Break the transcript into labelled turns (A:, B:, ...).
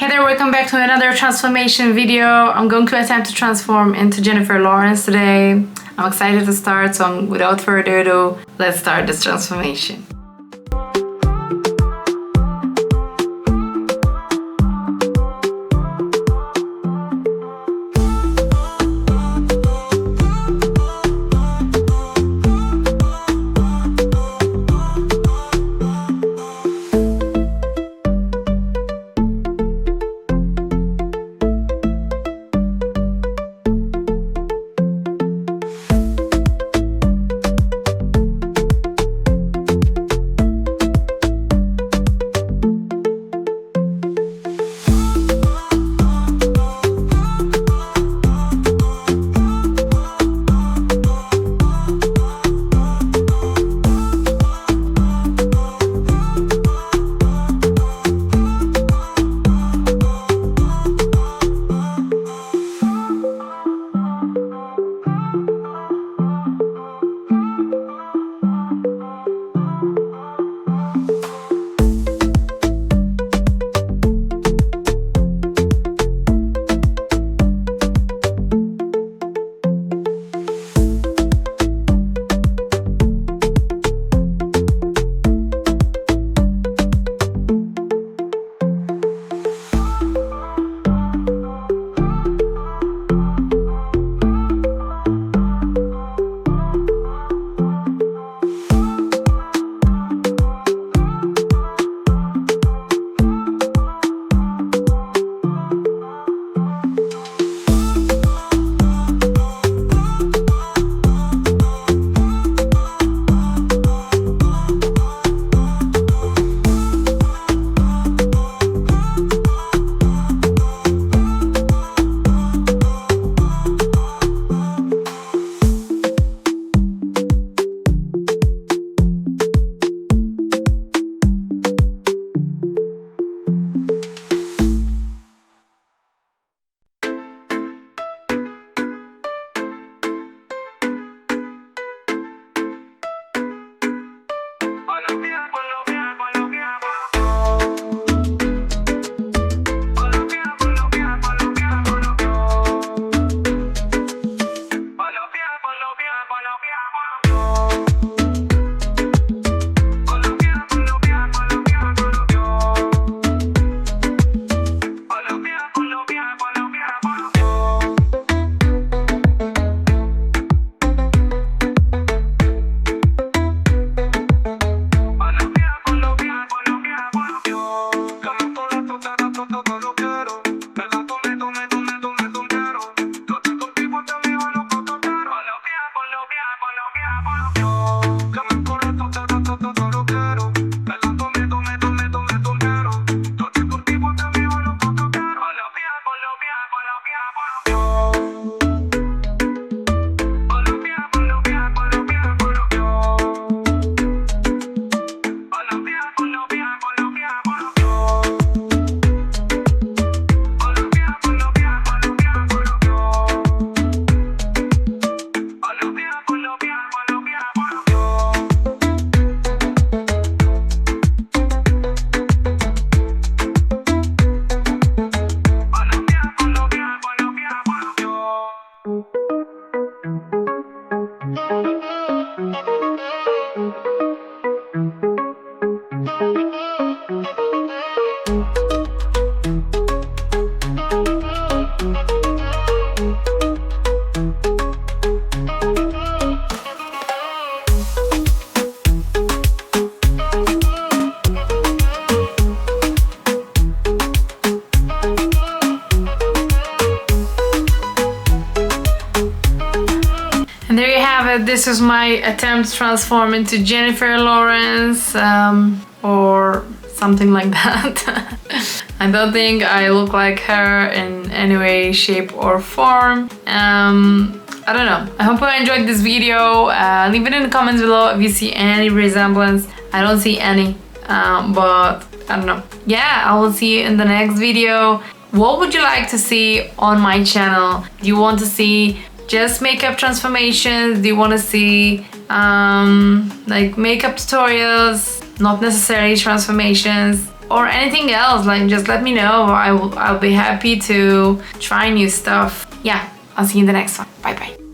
A: Hey there, welcome back to another transformation video. I'm going to attempt to transform into Jennifer Lawrence today. I'm excited to start, so without further ado, let's start this transformation. And there you have it. This is my attempt to transform into Jennifer Lawrence or something like that. I don't think I look like her in any way, shape or form. I don't know. I hope you enjoyed this video. Leave it in the comments below if you see any resemblance. I don't see any, but I don't know. Yeah, I will see you in the next video. What would you like to see on my channel? Do you want to see just makeup transformations? Do you want to see like makeup tutorials, not necessarily transformations? or anything else, like just let me know. I'll be happy to try new stuff. Yeah, I'll see you in the next one. Bye bye.